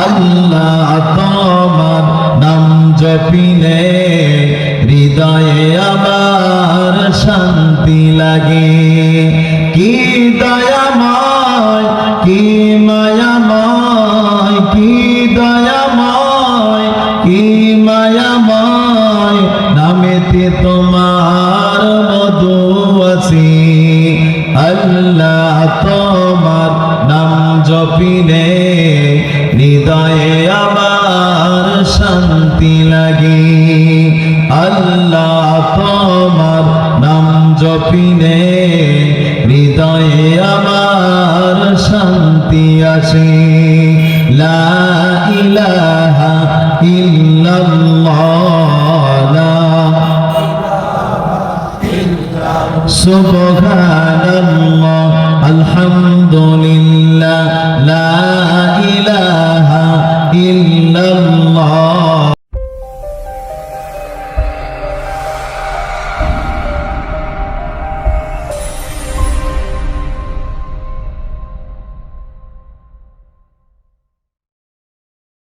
আল্লাহ তোমার নাম জপিলে হৃদয়ে আমার শান্তি লাগে। কি দয়াময়, কি মায়াময়, কি দয়াময়, কি মায়াময়, নামেতে তোমার মধু আছে। আল্লাহ তোমার নাম জপিলে হৃদয়ে আমার শান্তি লাগে। আল্লাহ তোমার নাম জপিলে হৃদয়ে আমার শান্তি আসে। লা ইলাহা ইল্লাল্লাহ, সুবহানাল্লাহ, আলহামদুলিল্লাহ, লা ইলাহা ইল্লাল্লাহ।